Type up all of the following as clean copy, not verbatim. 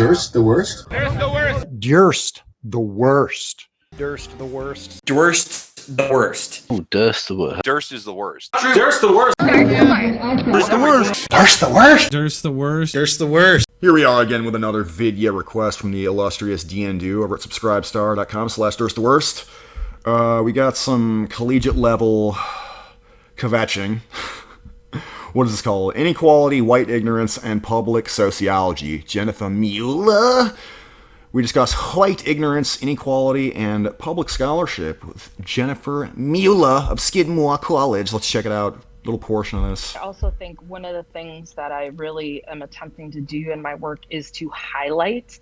Durst the worst? Durst the worst. Durst the worst. Durst the worst. Durst the worst. Oh, Durst the worst. Durst is the worst. Durst the worst. Durst the worst. Durst the worst? Durst the worst. Durst the worst. Here we are again with another vidya request from the illustrious DNDo over at subscribestar.com/dursttheworst. We got some collegiate level kvetching. What is this called? Inequality, White Ignorance, and Public Sociology. Jennifer Mueller. We discuss white ignorance, inequality, and public scholarship with Jennifer Mueller of Skidmore College. Let's check it out. Little portion of this. I also think one of the things that I really am attempting to do in my work is to highlight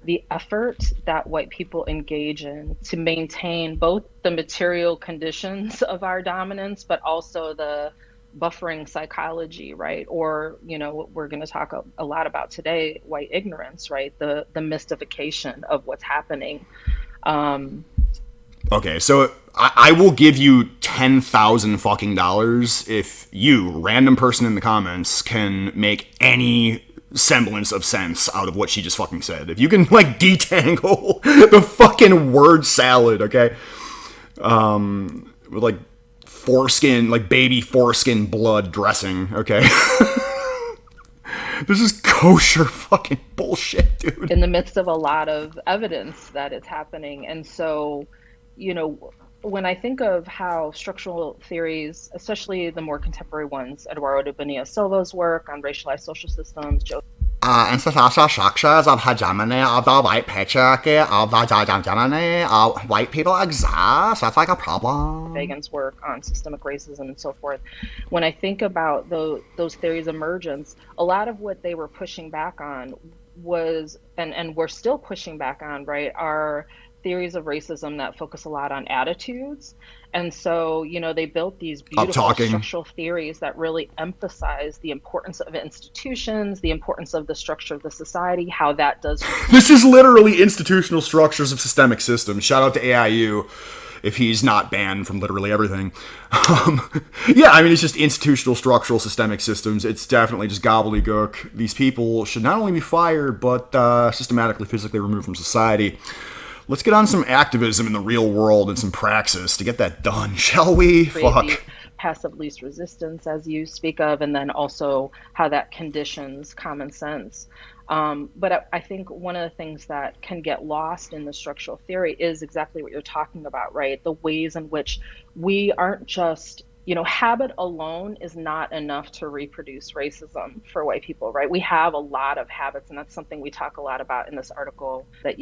the effort that white people engage in to maintain both the material conditions of our dominance, but also the buffering psychology, right? Or, you know, what we're going to talk a lot about today, white ignorance, right? The mystification of what's happening. Okay, so I will give you $10,000 fucking dollars if you, random person in the comments, can make any semblance of sense out of what she just fucking said. If you can, like, detangle the fucking word salad, okay? With, like, foreskin, like baby foreskin blood dressing, okay? This is kosher fucking bullshit, dude. In the midst of a lot of evidence that it's happening. And so, you know, when I think of how structural theories, especially the more contemporary ones, Eduardo Bonilla Silva's work on racialized social systems, Institutional structures of hegemony of the white patriarchy, of the hegemony of white people exist. That's like a problem. Fagan's work on systemic racism and so forth. When I think about those theories' emergence, a lot of what they were pushing back on was, and we're still pushing back on, right, are theories of racism that focus a lot on attitudes. And so, you know, they built these beautiful structural theories that really emphasize the importance of institutions, the importance of the structure of the society, how that does. This is literally institutional structures of systemic systems. Shout out to AIU if he's not banned from literally everything. Yeah, I mean, it's just institutional structural systemic systems. It's definitely just gobbledygook. These people should not only be fired, but systematically, physically removed from society. Let's get on some activism in the real world and some praxis to get that done, shall we? Fuck. Passive least resistance, as you speak of, and then also how that conditions common sense. But I think one of the things that can get lost in the structural theory is exactly what you're talking about, right? The ways in which we aren't just, you know, habit alone is not enough to reproduce racism for white people, right? We have a lot of habits, and that's something we talk a lot about in this article that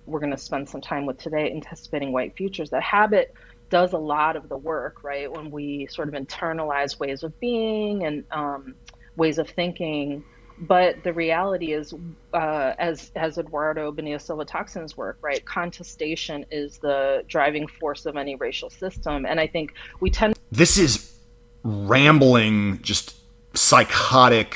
we're going to spend some time with today, Anticipating White Futures. That habit does a lot of the work, right? When we sort of internalize ways of being and ways of thinking. But the reality is, as Eduardo Bonilla Silva talks in his work, right, contestation is the driving force of any racial system. And I think we tend. This is rambling, just psychotic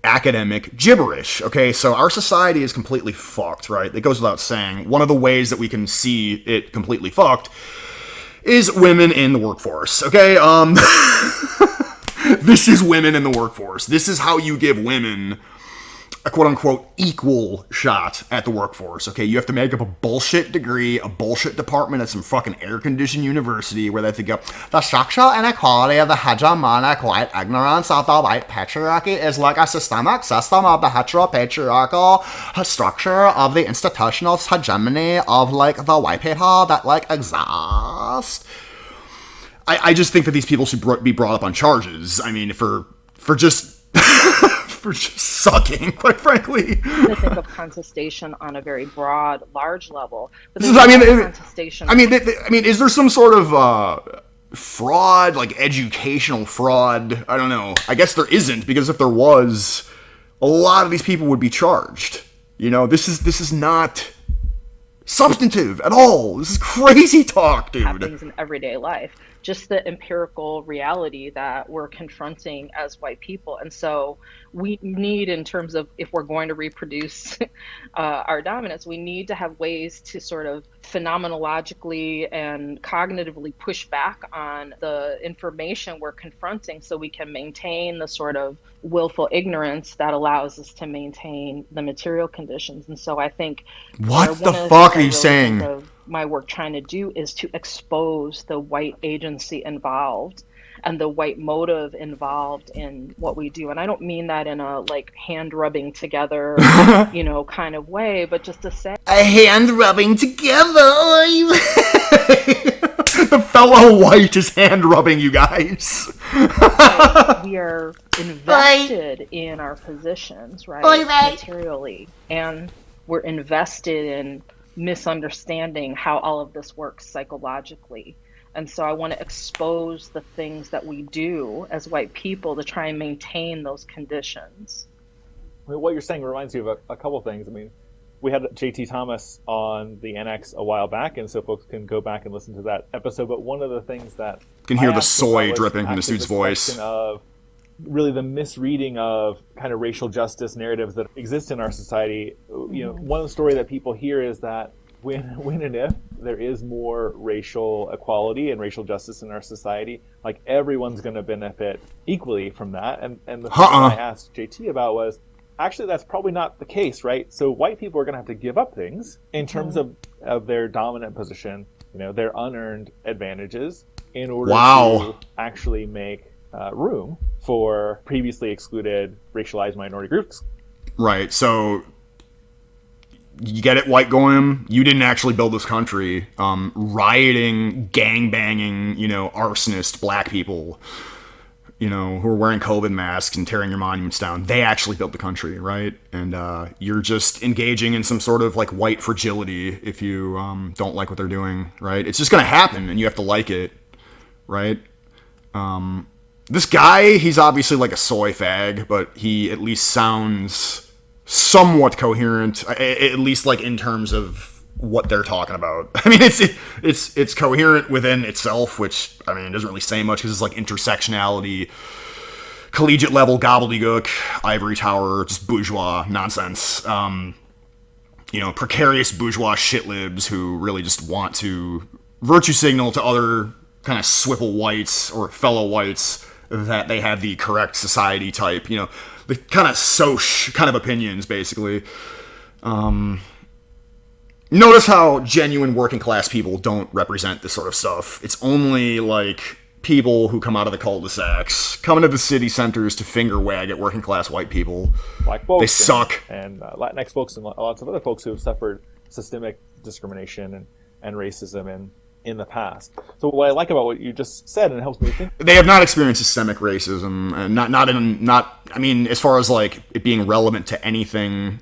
academic gibberish, okay? So our society is completely fucked, right? It goes without saying. One of the ways that we can see it completely fucked is women in the workforce, okay? This is women in the workforce. This is how you give women a quote-unquote equal shot at the workforce, okay? You have to make up a bullshit degree, a bullshit department at some fucking air-conditioned university where they think the structural inequality of the hegemonic white ignorance of the white patriarchy is like a systemic system of the heteropatriarchal structure of the institutional hegemony of, like, the white people that, like, exist. I just think that these people should be brought up on charges. I mean, for just for just sucking, quite frankly. I think of contestation on a very broad, large level. But contestation. I mean, is there some sort of fraud, like educational fraud? I don't know. I guess there isn't, because if there was, a lot of these people would be charged. You know, this is not substantive at all. This is crazy talk, dude. Happens in everyday life. just the empirical reality that we're confronting as white people. And so we need, in terms of if we're going to reproduce our dominance, we need to have ways to sort of phenomenologically and cognitively push back on the information we're confronting so we can maintain the sort of willful ignorance that allows us to maintain the material conditions. And so I think what the fuck are you saying? My work trying to do is to expose the white agency involved and the white motive involved in what we do. And I don't mean that in a like hand rubbing together, kind of way, but just to say a hand rubbing together. The fellow white is hand rubbing you guys. We are invested in our positions, right? Materially. And we're invested in misunderstanding how all of this works psychologically. And so I want to expose the things that we do as white people to try and maintain those conditions. I mean, what you're saying reminds me of a couple things. I mean, we had J.T. Thomas on the NX a while back, and so folks can go back and listen to that episode. But one of the things that you can hear the soy dripping from this dude's voice. Of really the misreading of kind of racial justice narratives that exist in our society. One of the story that people hear is that when and if there is more racial equality and racial justice in our society, like everyone's going to benefit equally from that. And the thing I asked JT about was, actually, that's probably not the case, right? So white people are going to have to give up things in terms of their dominant position, their unearned advantages in order to actually make room for previously excluded racialized minority groups. Right. So you get it, white goyim. You didn't actually build this country. Rioting, gangbanging, arsonist black people, who are wearing COVID masks and tearing your monuments down. They actually built the country, right? And you're just engaging in some sort of like white fragility if you don't like what they're doing, right? It's just gonna happen, and you have to like it, right? This guy, he's obviously like a soy fag, but he at least sounds somewhat coherent, at least like in terms of what they're talking about. I mean, it's coherent within itself, which I mean doesn't really say much because it's like intersectionality, collegiate level gobbledygook, ivory tower, just bourgeois nonsense. Precarious bourgeois shitlibs who really just want to virtue signal to other kind of swipple whites or fellow whites that they have the correct society type, the kind of soch kind of opinions, basically. Notice how genuine working class people don't represent this sort of stuff. It's only like people who come out of the cul-de-sacs, coming to the city centers to finger wag at working class white people. Black folks. They suck. And Latinx folks and lots of other folks who have suffered systemic discrimination and racism in the past. So what I like about what you just said, and it helps me think, they have not experienced systemic racism, and as far as like it being relevant to anything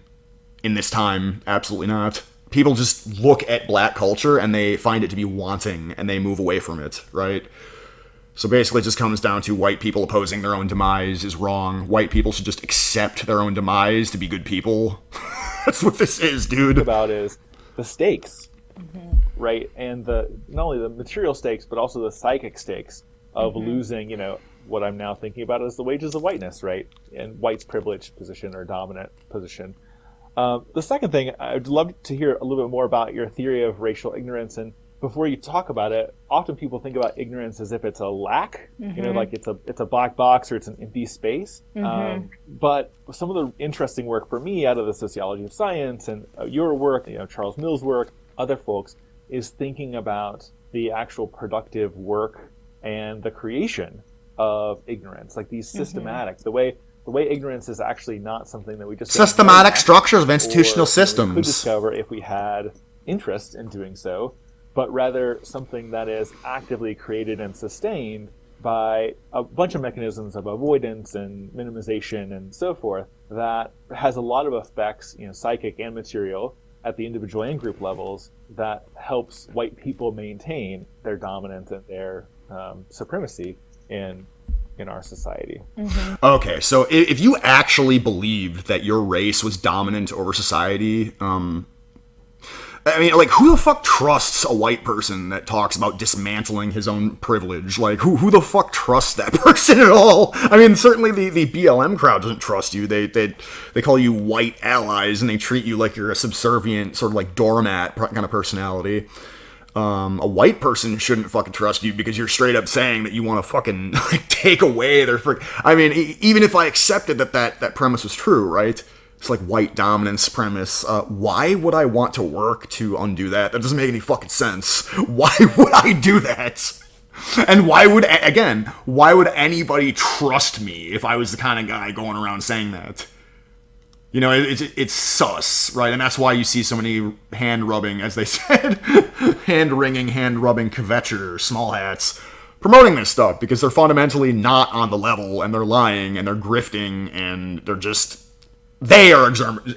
in this time, absolutely not. People just look at black culture and they find it to be wanting and they move away from it, right? So basically it just comes down to white people opposing their own demise is wrong. White people should just accept their own demise to be good people. That's what this is, dude. About is the stakes. Right, and not only the material stakes, but also the psychic stakes of losing, what I'm now thinking about as the wages of whiteness, right, and white's privileged position or dominant position. The second thing, I'd love to hear a little bit more about your theory of racial ignorance. And before you talk about it, often people think about ignorance as if it's a lack, like it's a black box or it's an empty space. But some of the interesting work for me out of the sociology of science and your work, Charles Mill's work, other folks, is thinking about the actual productive work and the creation of ignorance, like these systematic, the way ignorance is actually not something that we just systematic structures of institutional systems we could discover if we had interest in doing so, but rather something that is actively created and sustained by a bunch of mechanisms of avoidance and minimization and so forth that has a lot of effects, psychic and material, at the individual and group levels that helps white people maintain their dominance and their supremacy in our society. Okay, so if you actually believed that your race was dominant over society, I mean, like, who the fuck trusts a white person that talks about dismantling his own privilege? Like, who the fuck trusts that person at all? I mean, certainly the BLM crowd doesn't trust you. They call you white allies, and they treat you like you're a subservient, sort of like doormat kind of personality. A white person shouldn't fucking trust you because you're straight up saying that you want to fucking like, take away their I mean, even if I accepted that premise was true, right? It's like white dominance premise. Why would I want to work to undo that? That doesn't make any fucking sense. Why would I do that? And why would anybody trust me if I was the kind of guy going around saying that? You know, it's sus, right? And that's why you see so many hand-rubbing, as they said, hand-wringing, hand-rubbing kvetcher small hats promoting this stuff because they're fundamentally not on the level, and they're lying, and they're grifting, and they are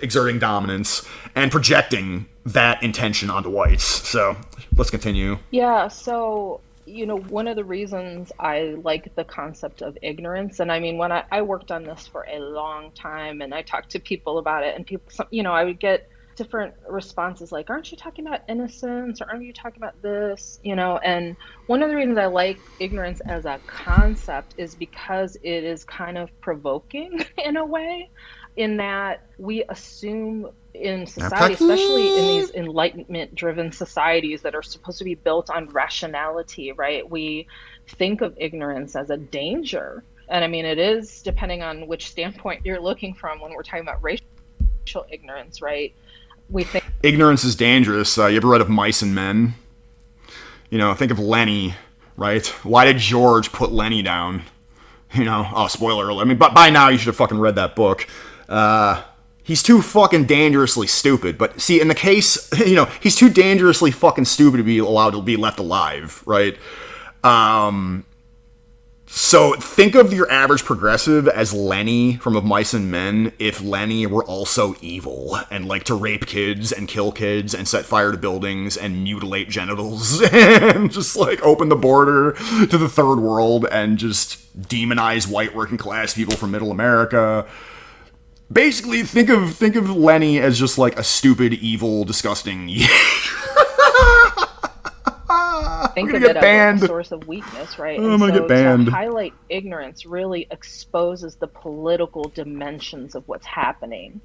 exerting dominance and projecting that intention onto whites. So let's continue. Yeah, so, one of the reasons I like the concept of ignorance, and I mean, when I worked on this for a long time and I talked to people about it, and people, I would get different responses like, aren't you talking about innocence, or aren't you talking about this, and one of the reasons I like ignorance as a concept is because it is kind of provoking in a way, in that we assume in society, especially in these enlightenment-driven societies that are supposed to be built on rationality, right? We think of ignorance as a danger. And I mean, it is, depending on which standpoint you're looking from when we're talking about racial ignorance, right? We think ignorance is dangerous. You ever read of Mice and Men? Think of Lenny, right? Why did George put Lenny down? Spoiler alert. I mean, but by now you should have fucking read that book. He's too fucking dangerously stupid. But see, in the case, he's too dangerously fucking stupid to be allowed to be left alive, right? So think of your average progressive as Lenny from Of Mice and Men if Lenny were also evil and like to rape kids and kill kids and set fire to buildings and mutilate genitals and just like open the border to the third world and just demonize white working class people from middle America. Basically, think of Lenny as just like a stupid, evil, disgusting. Think of it as a source of weakness, right? I'm gonna get banned. To highlight ignorance really exposes the political dimensions of what's happening.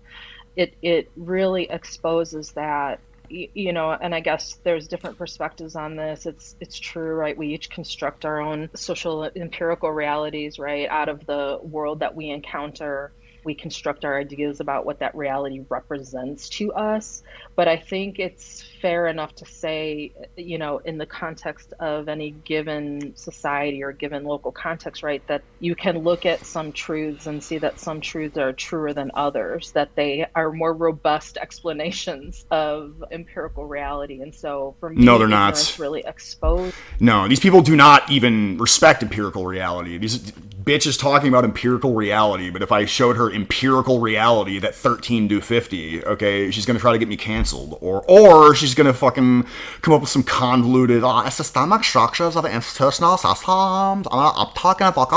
It really exposes that, and I guess there's different perspectives on this. It's true, right? We each construct our own social empirical realities, right? Out of the world that we encounter. We construct our ideas about what that reality represents to us. But I think it's fair enough to say, in the context of any given society or given local context, right, that you can look at some truths and see that some truths are truer than others, that they are more robust explanations of empirical reality. And so for me, no, they're not really exposed. No, these people do not even respect empirical reality. These bitches talking about empirical reality, but if I showed her empirical reality that 13 do 50, okay, she's gonna try to get me canceled, or she's gonna fucking come up with some convoluted systemic structures of the institutional systems. I'm talking about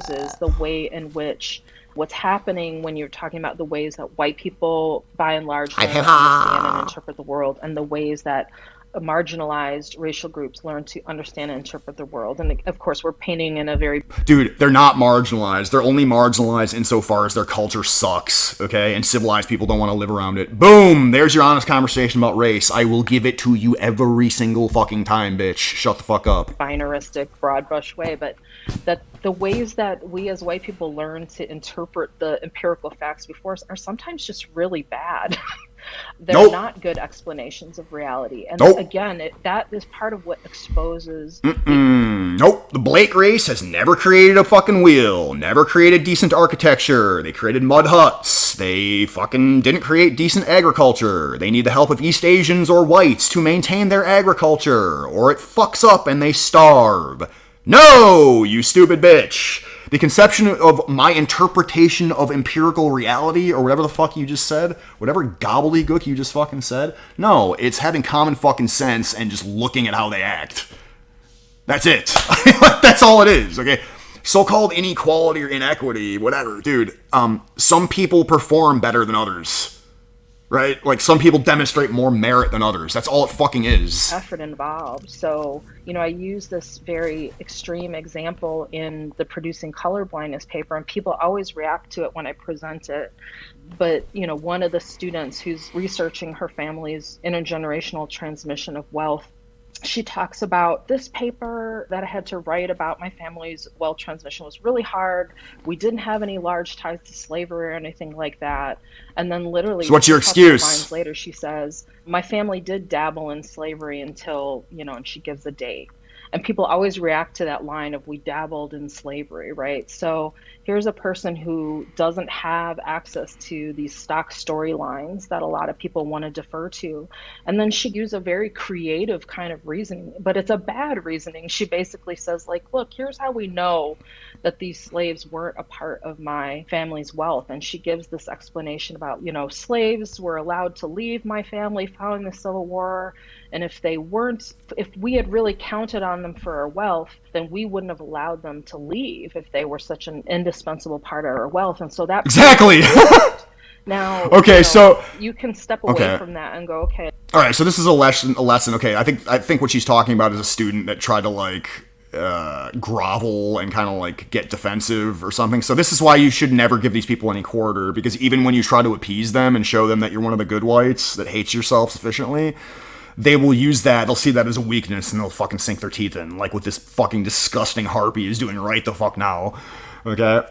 is the way in which what's happening when you're talking about the ways that white people by and large learn to understand and interpret the world, and the ways that marginalized racial groups learn to understand and interpret the world. And of course, we're painting in a very... Dude, they're not marginalized. They're only marginalized insofar as their culture sucks, okay? And civilized people don't want to live around it. Boom! There's your honest conversation about race. I will give it to you every single fucking time, bitch. Shut the fuck up. Binaristic, broad brush way, but that the ways that we as white people learn to interpret the empirical facts before us are sometimes just really bad. They're not good explanations of reality. And again, that is part of what exposes... Nope. The Blake race has never created a fucking wheel, never created decent architecture. They created mud huts. They fucking didn't create decent agriculture. They need the help of East Asians or whites to maintain their agriculture, or it fucks up and they starve. No, you stupid bitch. The conception of my interpretation of empirical reality, or whatever the fuck you just said, whatever gobbledygook you just fucking said, no, it's having common fucking sense and just looking at how they act. That's it. That's all it is, okay? So-called inequality or inequity, whatever, dude. Some people perform better than others. right? Like, some people demonstrate more merit than others. That's all it fucking is. Effort involved. So, I use this very extreme example in the Producing Colorblindness paper, and people always react to it when I present it. But, one of the students who's researching her family's intergenerational transmission of wealth, she talks about this paper that I had to write about my family's wealth transmission was really hard. We didn't have any large ties to slavery or anything like that. And then literally, so what's your excuse? Lines later, she says, my family did dabble in slavery until, and she gives a date. And people always react to that line of, we dabbled in slavery, right? So here's a person who doesn't have access to these stock storylines that a lot of people want to defer to. And then she gives a very creative kind of reasoning, but it's a bad reasoning. She basically says, like, look, here's how we know that these slaves weren't a part of my family's wealth. And she gives this explanation about, slaves were allowed to leave my family following the Civil War. And if we had really counted on them for our wealth, then we wouldn't have allowed them to leave if they were such an indispensable part of our wealth. And so that exactly. Now, okay, so you can step away from that and go, okay. All right, so this is a lesson. Okay, I think what she's talking about is a student that tried to grovel and kind of get defensive or something. So this is why you should never give these people any quarter, because even when you try to appease them and show them that you're one of the good whites that hates yourself sufficiently, they will use that, they'll see that as a weakness, and they'll fucking sink their teeth in, like what this fucking disgusting harpy is doing right the fuck now. Okay?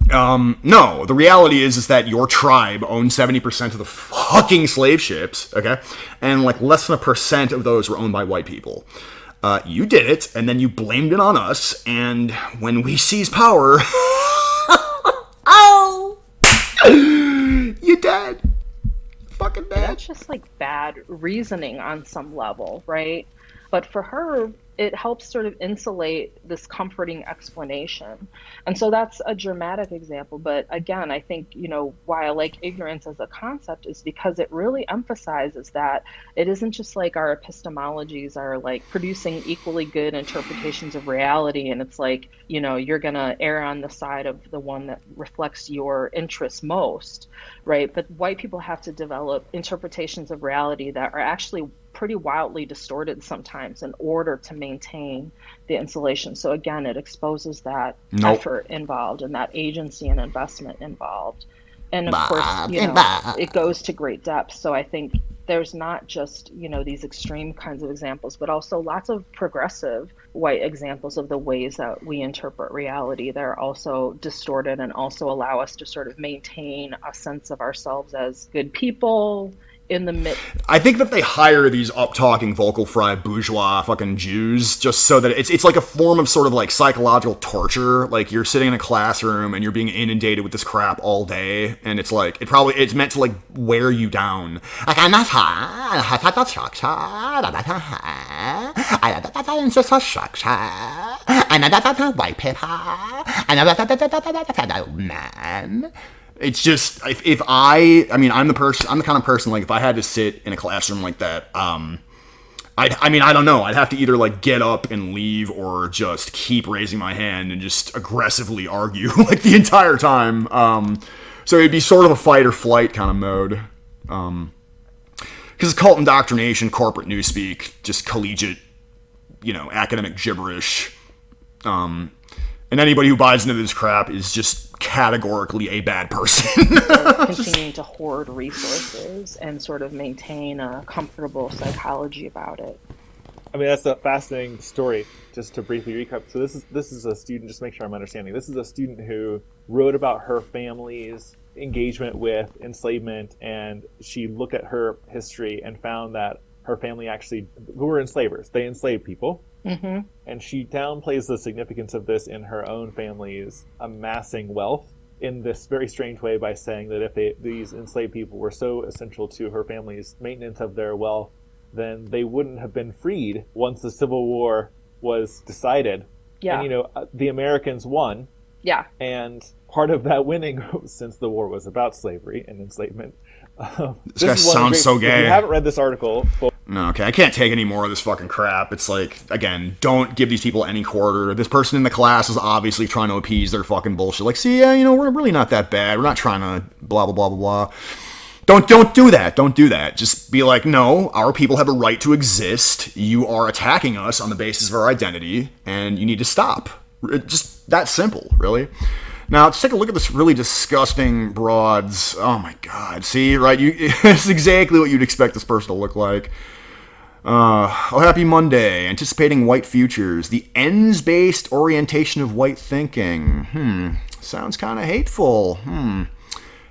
No, the reality is that your tribe owned 70% of the fucking slave ships, okay? And less than 1% of those were owned by white people. You did it, and then you blamed it on us, and when we seize power, oh, you dead. Fucking dead. That's just bad reasoning on some level, right? But for her, it helps sort of insulate this comforting explanation. And so that's a dramatic example. But again, I think, why I like ignorance as a concept is because it really emphasizes that it isn't just our epistemologies are producing equally good interpretations of reality. And it's you're going to err on the side of the one that reflects your interests most, right? But white people have to develop interpretations of reality that are actually pretty wildly distorted sometimes in order to maintain the insulation. So again, it exposes that effort involved and that agency and investment involved. And of course, it goes to great depth. So I think there's not just, these extreme kinds of examples, but also lots of progressive white examples of the ways that we interpret reality that are also distorted and also allow us to sort of maintain a sense of ourselves as good people in the midst. I think that they hire these up-talking, vocal fry bourgeois fucking Jews just so that it's like a form of sort of psychological torture. You're sitting in a classroom and you're being inundated with this crap all day, and it's meant to wear you down. White paper. It's just if I'm the kind of person if I had to sit in a classroom like that, I don't know. I'd have to either get up and leave or just keep raising my hand and just aggressively argue the entire time. So it'd be sort of a fight or flight kind of mode. Because it's cult indoctrination, corporate newspeak, just collegiate, academic gibberish. And anybody who buys into this crap is just categorically a bad person. Continuing to hoard resources and sort of maintain a comfortable psychology about it. I mean, that's a fascinating story. Just to briefly recap, so this is a student. Just make sure I'm understanding. This is a student who wrote about her family's engagement with enslavement, and she looked at her history and found that her family actually, who were enslavers, they enslaved people. Mm-hmm. And she downplays the significance of this in her own family's amassing wealth in this very strange way by saying that if these enslaved people were so essential to her family's maintenance of their wealth, then they wouldn't have been freed once the Civil War was decided. Yeah. And, the Americans won. Yeah. And part of that winning, since the war was about slavery and enslavement. This guy sounds so gay. If you haven't read this article... No, okay, I can't take any more of this fucking crap. It's again, don't give these people any quarter. This person in the class is obviously trying to appease their fucking bullshit. See, yeah, we're really not that bad. We're not trying to blah, blah, blah, blah, blah. Don't do that. Don't do that. Just be like, no, our people have a right to exist. You are attacking us on the basis of our identity, and you need to stop. Just that simple, really. Now, let's take a look at this really disgusting broads. Oh my God. See, right? It's exactly what you'd expect this person to look like. Oh, happy Monday. Anticipating white futures. The ends-based orientation of white thinking. Sounds kind of hateful.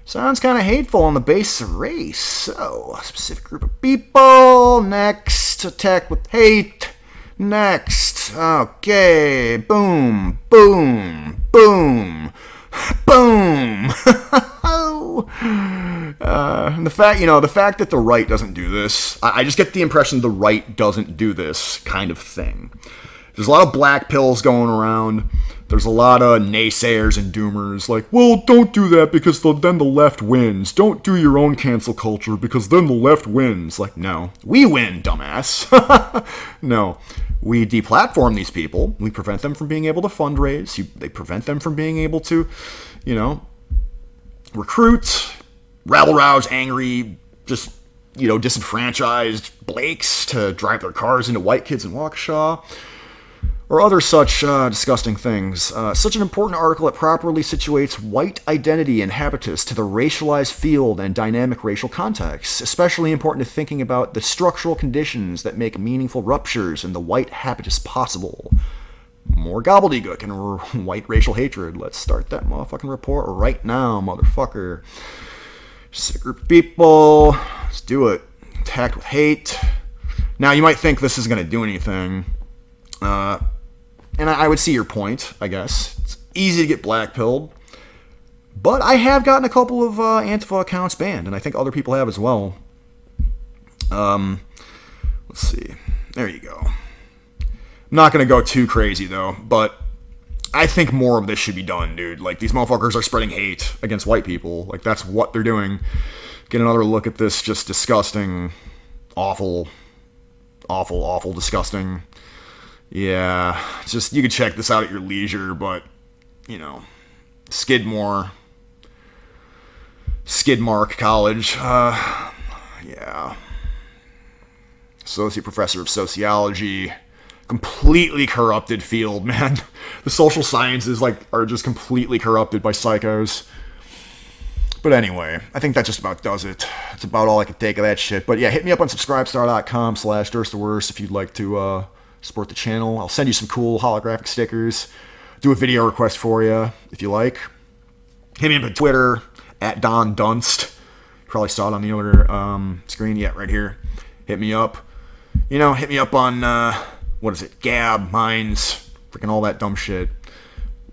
Sounds kind of hateful on the basis of race. So, a specific group of people. Next. Attack with hate. Next. Okay. Boom. Boom. Boom. Boom. The fact that the right doesn't do this, I just get the impression the right doesn't do this kind of thing. There's a lot of black pills going around. There's a lot of naysayers and doomers like, well, don't do that because then the left wins. Don't do your own cancel culture because then the left wins. Like, no. We win, dumbass. No. We deplatform these people. We prevent them from being able to fundraise. They prevent them from being able to, recruit, rabble-rouse angry, just, disenfranchised Blakes to drive their cars into white kids in Waukesha. Or other such disgusting things. Such an important article that properly situates white identity and habitus to the racialized field and dynamic racial context, especially important to thinking about the structural conditions that make meaningful ruptures in the white habitus possible. More gobbledygook and white racial hatred. Let's start that motherfucking report right now, motherfucker. Just a group of people. Let's do it. Attacked with hate. Now, you might think this is going to do anything. And I would see your point, I guess. It's easy to get blackpilled. But I have gotten a couple of Antifa accounts banned, and I think other people have as well. Let's see. There you go. I'm not going to go too crazy, though, but I think more of this should be done, dude. Like, these motherfuckers are spreading hate against white people. Like, that's what they're doing. Get another look at this just disgusting, awful, disgusting. Yeah, just, you can check this out at your leisure, but, Skidmark College, yeah. Associate Professor of Sociology, completely corrupted field, man. The social sciences, are just completely corrupted by psychos. But anyway, I think that just about does it. That's about all I can take of that shit. But yeah, hit me up on subscribestar.com/dursttheworst if you'd like to, support the channel. I'll send you some cool holographic stickers. Do a video request for you if you like. Hit me up on Twitter @Don Dunst. You probably saw it on the other screen. Yeah, right here. Hit me up. Hit me up on Gab, Minds, freaking all that dumb shit.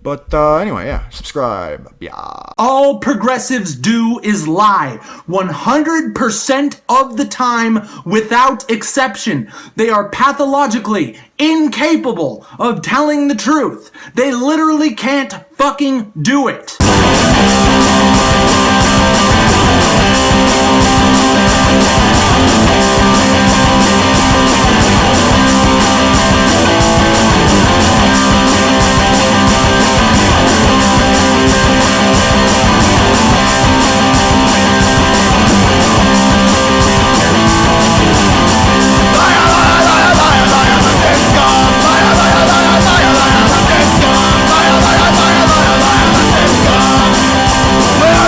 But anyway, yeah, subscribe. Yeah. All progressives do is lie. 100% of the time, without exception. They are pathologically incapable of telling the truth. They literally can't fucking do it. Well,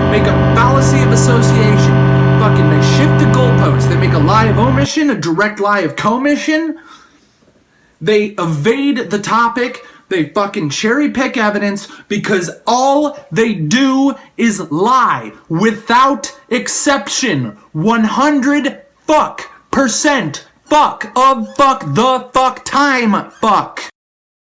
make a fallacy of association. Fucking they shift the goalposts. They make a lie of omission, a direct lie of commission. They evade the topic. They fucking cherry pick evidence because all they do is lie without exception. 100% fuck of fuck the fuck time fuck.